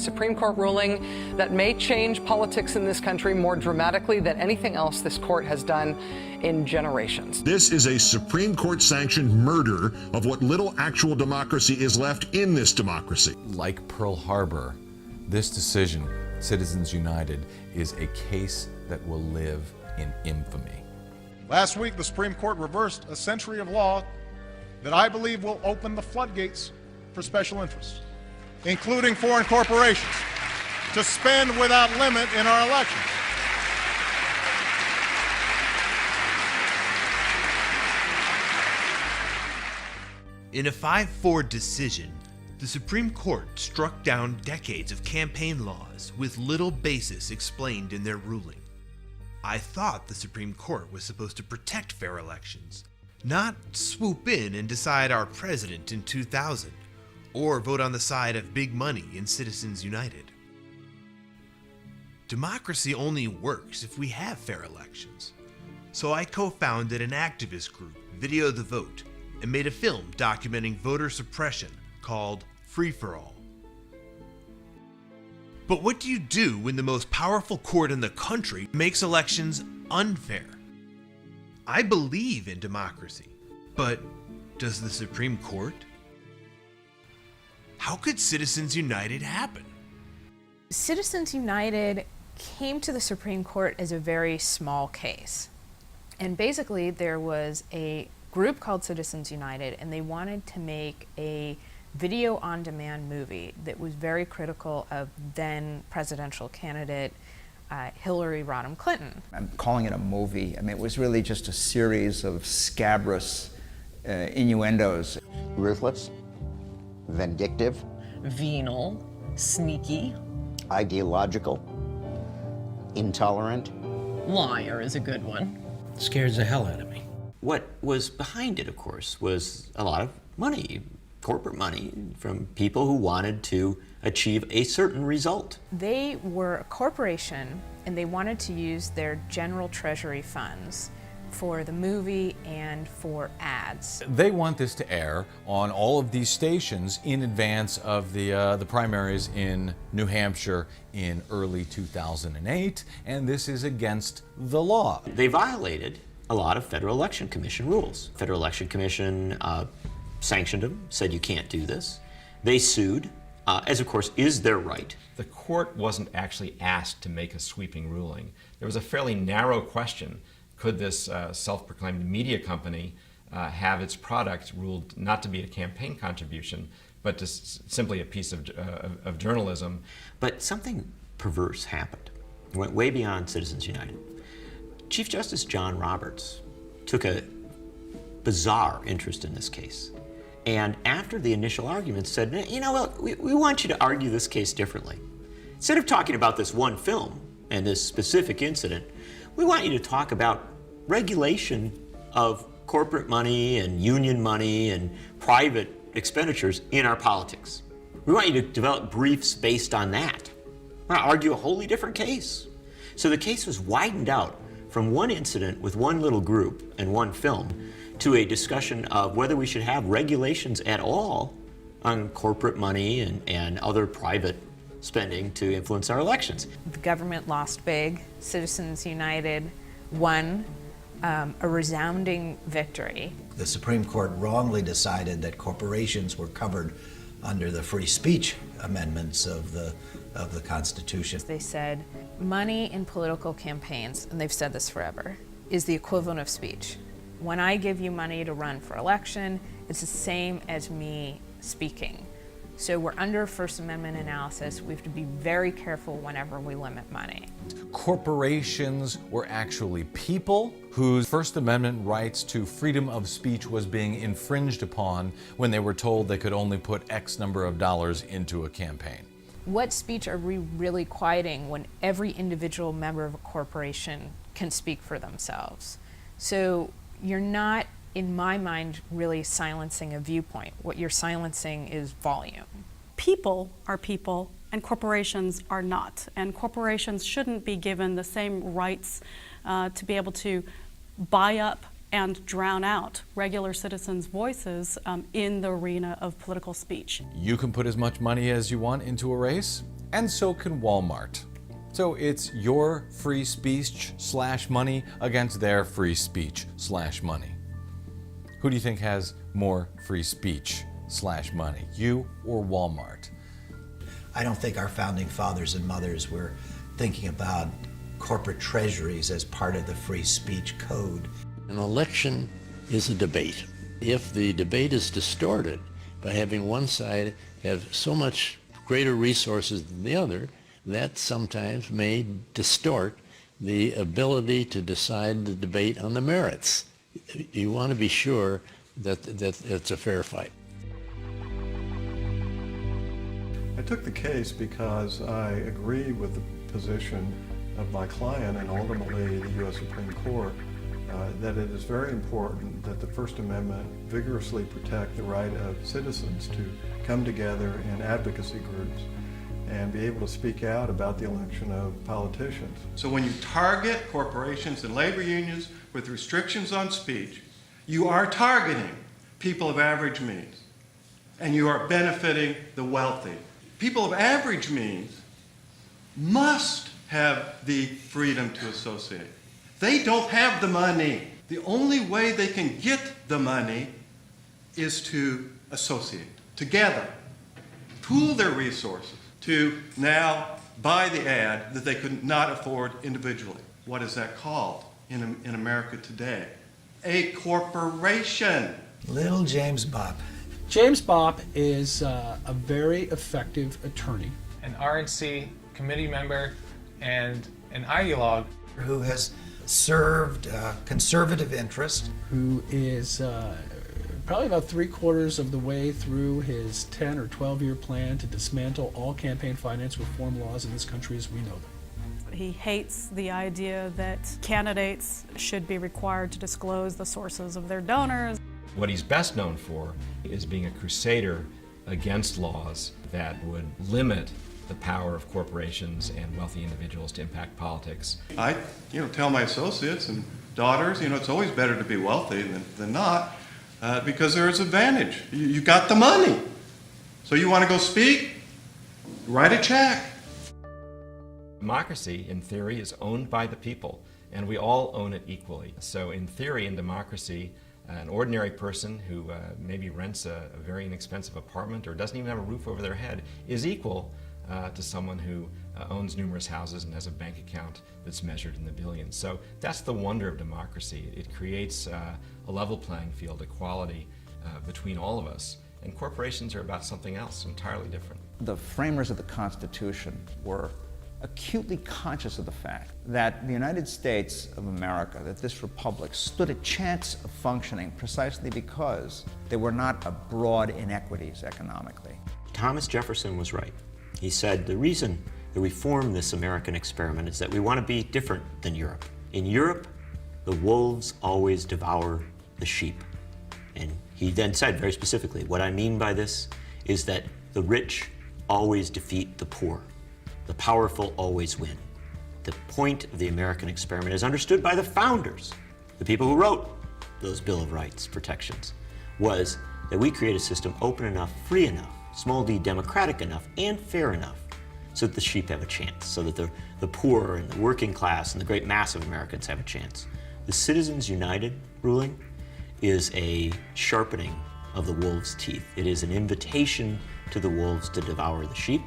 Supreme Court ruling that may change politics in this country more dramatically than anything else this court has done in generations. This is a Supreme Court-sanctioned murder of what little actual democracy is left in this democracy. Like Pearl Harbor, this decision, Citizens United, is a case that will live in infamy. Last week, the Supreme Court reversed a century of law that I believe will open the floodgates for special interests, including foreign corporations, to spend without limit in our elections. In a 5-4 decision, the Supreme Court struck down decades of campaign laws with little basis explained in their ruling. I thought the Supreme Court was supposed to protect fair elections, not swoop in and decide our president in 2000, or vote on the side of big money in Citizens United. Democracy only works if we have fair elections. So I co-founded an activist group, Video the Vote, and made a film documenting voter suppression called Free for All. But what do you do when the most powerful court in the country makes elections unfair? I believe in democracy, but does the Supreme Court? How could Citizens United happen? Citizens United came to the Supreme Court as a very small case. And basically there was a group called Citizens United, and they wanted to make a video-on-demand movie that was very critical of then presidential candidate Hillary Rodham Clinton. I'm calling it a movie. I mean, it was really just a series of scabrous innuendos. Ruthless, vindictive, venal, sneaky, ideological, intolerant. Liar is a good one. Scares the hell out of me. What was behind it, of course, was a lot of money, corporate money, from people who wanted to achieve a certain result. They were a corporation, and they wanted to use their general treasury funds for the movie and for ads. They want this to air on all of these stations in advance of the primaries in New Hampshire in early 2008, and this is against the law. They violated a lot of Federal Election Commission rules. Federal Election Commission sanctioned them, said you can't do this. They sued, as of course is their right. The court wasn't actually asked to make a sweeping ruling. There was a fairly narrow question. Could this self-proclaimed media company have its product ruled not to be a campaign contribution, but just simply a piece of journalism? But something perverse happened. It went way beyond Citizens United. Chief Justice John Roberts took a bizarre interest in this case. And after the initial arguments said, you know what, we want you to argue this case differently. Instead of talking about this one film and this specific incident, we want you to talk about regulation of corporate money and union money and private expenditures in our politics. We want you to develop briefs based on that. We want to argue a wholly different case. So the case was widened out from one incident with one little group and one film to a discussion of whether we should have regulations at all on corporate money and other private spending to influence our elections. The government lost big. Citizens United won a resounding victory. The Supreme Court wrongly decided that corporations were covered under the free speech amendments of the Constitution. They said money in political campaigns, and they've said this forever, is the equivalent of speech. When I give you money to run for election, it's the same as me speaking. So we're under First Amendment analysis. We have to be very careful whenever we limit money. Corporations were actually people whose First Amendment rights to freedom of speech was being infringed upon when they were told they could only put X number of dollars into a campaign. What speech are we really quieting when every individual member of a corporation can speak for themselves? So you're not, in my mind, really silencing a viewpoint. What you're silencing is volume. People are people and corporations are not. And corporations shouldn't be given the same rights to be able to buy up and drown out regular citizens' voices in the arena of political speech. You can put as much money as you want into a race, and so can Walmart. So it's your free speech / money against their free speech / money. Who do you think has more free speech / money, you or Walmart? I don't think our founding fathers and mothers were thinking about corporate treasuries as part of the free speech code. An election is a debate. If the debate is distorted by having one side have so much greater resources than the other, that sometimes may distort the ability to decide the debate on the merits. You want to be sure that it's a fair fight. I took the case because I agree with the position of my client and ultimately the U.S. Supreme Court that it is very important that the First Amendment vigorously protect the right of citizens to come together in advocacy groups and be able to speak out about the election of politicians. So when you target corporations and labor unions with restrictions on speech, you are targeting people of average means, and you are benefiting the wealthy. People of average means must have the freedom to associate. They don't have the money. The only way they can get the money is to associate together, pool their resources to now buy the ad that they could not afford individually. What is that called in America today? A corporation. Little James Bopp. James Bopp is a very effective attorney. An RNC committee member and an ideologue. Who has served conservative interest. Who is probably about 3/4 of the way through his 10 or 12-year plan to dismantle all campaign finance reform laws in this country as we know them. He hates the idea that candidates should be required to disclose the sources of their donors. What he's best known for is being a crusader against laws that would limit the power of corporations and wealthy individuals to impact politics. I tell my associates and daughters, it's always better to be wealthy than not, because there is advantage. You got the money. So you want to go speak? Write a check. Democracy, in theory, is owned by the people, and we all own it equally. So in theory, in democracy, an ordinary person who maybe rents a very inexpensive apartment or doesn't even have a roof over their head is equal to someone who owns numerous houses and has a bank account that's measured in the billions. So that's the wonder of democracy. It creates a level playing field, equality between all of us. And corporations are about something else entirely different. The framers of the Constitution were acutely conscious of the fact that the United States of America, that this republic, stood a chance of functioning precisely because there were not broad inequities economically. Thomas Jefferson was right. He said the reason that we formed this American experiment is that we want to be different than Europe. In Europe, the wolves always devour the sheep. And he then said very specifically, what I mean by this is that the rich always defeat the poor. The powerful always win. The point of the American experiment is understood by the founders, the people who wrote those Bill of Rights protections, was that we create a system open enough, free enough, small d, democratic enough, and fair enough so that the sheep have a chance, so that the poor and the working class and the great mass of Americans have a chance. The Citizens United ruling is a sharpening of the wolves' teeth. It is an invitation to the wolves to devour the sheep.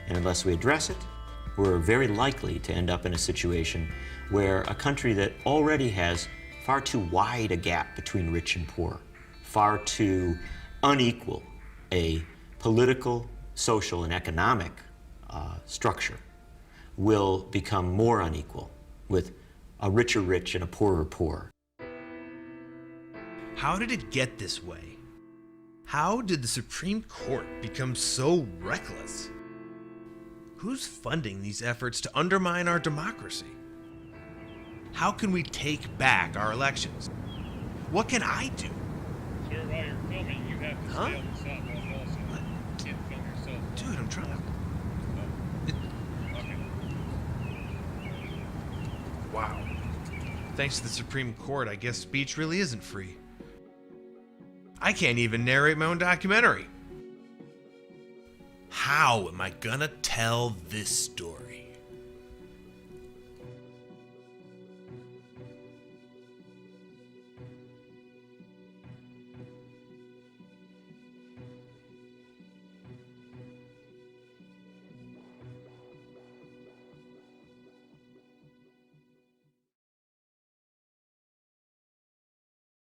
And unless we address it, we're very likely to end up in a situation where a country that already has far too wide a gap between rich and poor, far too unequal a political, social, and economic structure, will become more unequal with a richer rich and a poorer poor. How did it get this way? How did the Supreme Court become so reckless? Who's funding these efforts to undermine our democracy? How can we take back our elections? What can I do? Sir, while you're filming, you have to stay on the sidewalk also. What? Can't film yourself. Dude, I'm trying to... Okay. Wow. Thanks to the Supreme Court, I guess speech really isn't free. I can't even narrate my own documentary. How am I gonna tell this story?